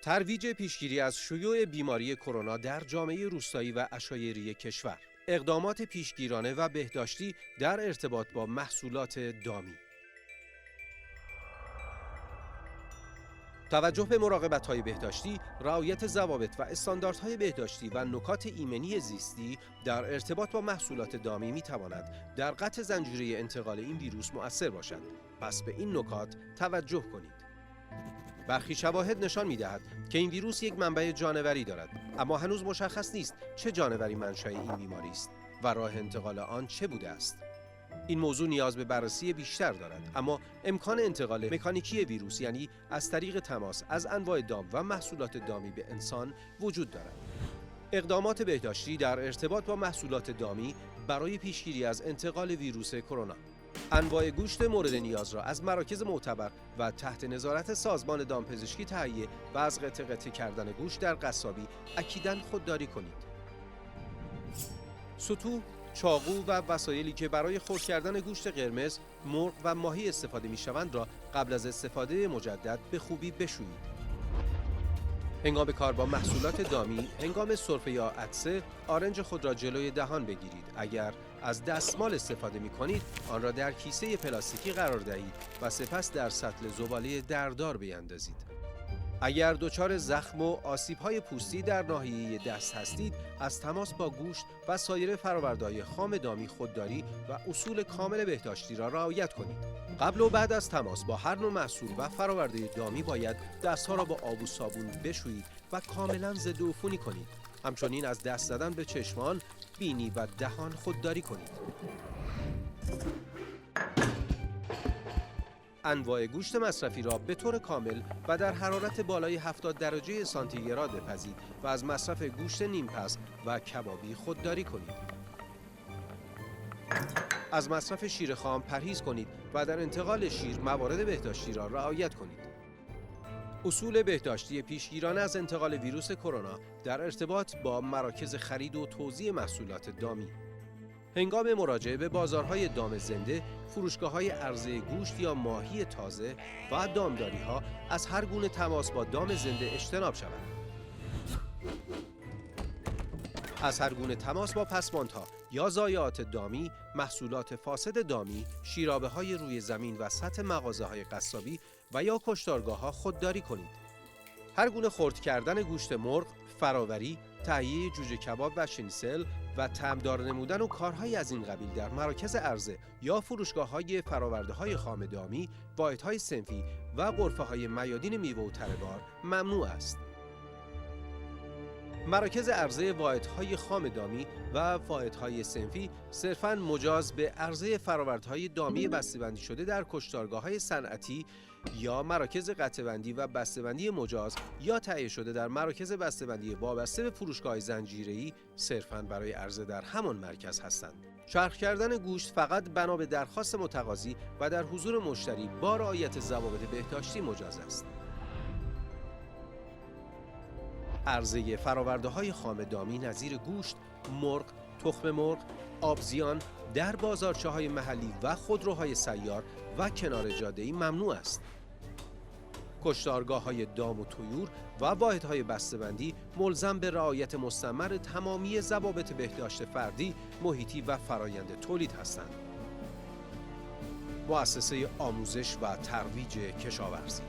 ترویج پیشگیری از شیوع بیماری کرونا در جامعه روستایی و عشایری کشور. اقدامات پیشگیرانه و بهداشتی در ارتباط با محصولات دامی. توجه به مراقبت‌های بهداشتی، رعایت ضوابط و استانداردهای بهداشتی و نکات ایمنی زیستی در ارتباط با محصولات دامی می‌تواند در قطع زنجیره انتقال این ویروس مؤثر باشد. پس به این نکات توجه کنید. برخی شواهد نشان می‌دهد که این ویروس یک منبع جانوری دارد، اما هنوز مشخص نیست چه جانوری منشأ این بیماری است و راه انتقال آن چه بوده است. این موضوع نیاز به بررسی بیشتر دارد، اما امکان انتقال مکانیکی ویروس، یعنی از طریق تماس از انواع دام و محصولات دامی به انسان وجود دارد. اقدامات بهداشتی در ارتباط با محصولات دامی برای پیشگیری از انتقال ویروس کرونا. انواع گوشت مورد نیاز را از مراکز معتبر و تحت نظارت سازمان دامپزشکی تهیه و از قطعه کردن گوشت در قصابی اکیداً خودداری کنید. سطوح، چاقو و وسایلی که برای خرد کردن گوشت قرمز، مرغ و ماهی استفاده می‌شوند را قبل از استفاده مجدد به خوبی بشویید. هنگام کار با محصولات دامی، هنگام سرفه یا عطسه، آرنج خود را جلوی دهان بگیرید. اگر از دستمال استفاده می‌کنید، آن را در کیسه پلاستیکی قرار دهید و سپس در سطل زباله دردار بیندازید. اگر دچار زخم و آسیب‌های پوستی در ناحیه دست هستید، از تماس با گوشت و سایر فرآورده‌های خام دامی خودداری و اصول کامل بهداشتی را رعایت کنید. قبل و بعد از تماس با هر نوع محصول و فرآورده دامی باید دست‌ها را با آب و صابون بشویید و کاملاً ضدعفونی کنید. همچنین از دست زدن به چشمان، بینی و دهان خودداری کنید. انواع گوشت مصرفی را به طور کامل و در حرارت بالای 70 درجه سانتیگراد بپزید و از مصرف گوشت نیمپز و کبابی خودداری کنید. از مصرف شیر خام پرهیز کنید و در انتقال شیر موارد بهداشتی را رعایت کنید. اصول بهداشتی پیشگیرانه از انتقال ویروس کرونا در ارتباط با مراکز خرید و توزیع محصولات دامی. هنگام مراجعه به بازارهای دام زنده، فروشگاه‌های عرضه گوشت یا ماهی تازه و دامداری‌ها از هر گونه تماس با دام زنده اجتناب شود. از هر گونه تماس با پسماندها یا ضایعات دامی، محصولات فاسد دامی، شیرابه‌های روی زمین و سطح مغازه‌های قصابی و یا کشتارگاه‌ها خودداری کنید. هر گونه خرد کردن گوشت مرغ، فراوری، تهیه جوجه کباب و شنیسل و طعمدار نمودن و کارهای از این قبیل در مراکز عرضه یا فروشگاه‌های فرآورده‌های خام دامی، واحدهای صنفی و غرفه‌های میادین میوه و تره‌بار ممنوع است. مراکز عرضه واحدهای خام دامی و واحدهای صنفی صرفاً مجاز به عرضه فرآوردهای دامی بسته‌بندی شده در کشتارگاه‌های صنعتی یا مراکز قطعه‌بندی و بسته‌بندی مجاز یا تهیه شده در مراکز بسته‌بندی وابسته به فروشگاه زنجیره‌ای صرفاً برای عرضه در همان مرکز هستند. چرخ کردن گوشت فقط بنا به درخواست متقاضی و در حضور مشتری با رعایت ضوابط بهداشتی مجاز است. عرضه فرآورده‌های خام دامی نظیر گوشت، مرغ، تخم مرغ، آبزیان در بازارچه‌های محلی و خودروهای سیار و کنار جاده‌ای ممنوع است. کشتارگاه‌های دام و طیور و واحدهای بسته‌بندی ملزم به رعایت مستمر تمامی ضوابط بهداشت فردی، محیطی و فرایند تولید هستند. مؤسسه آموزش و ترویج کشاورزی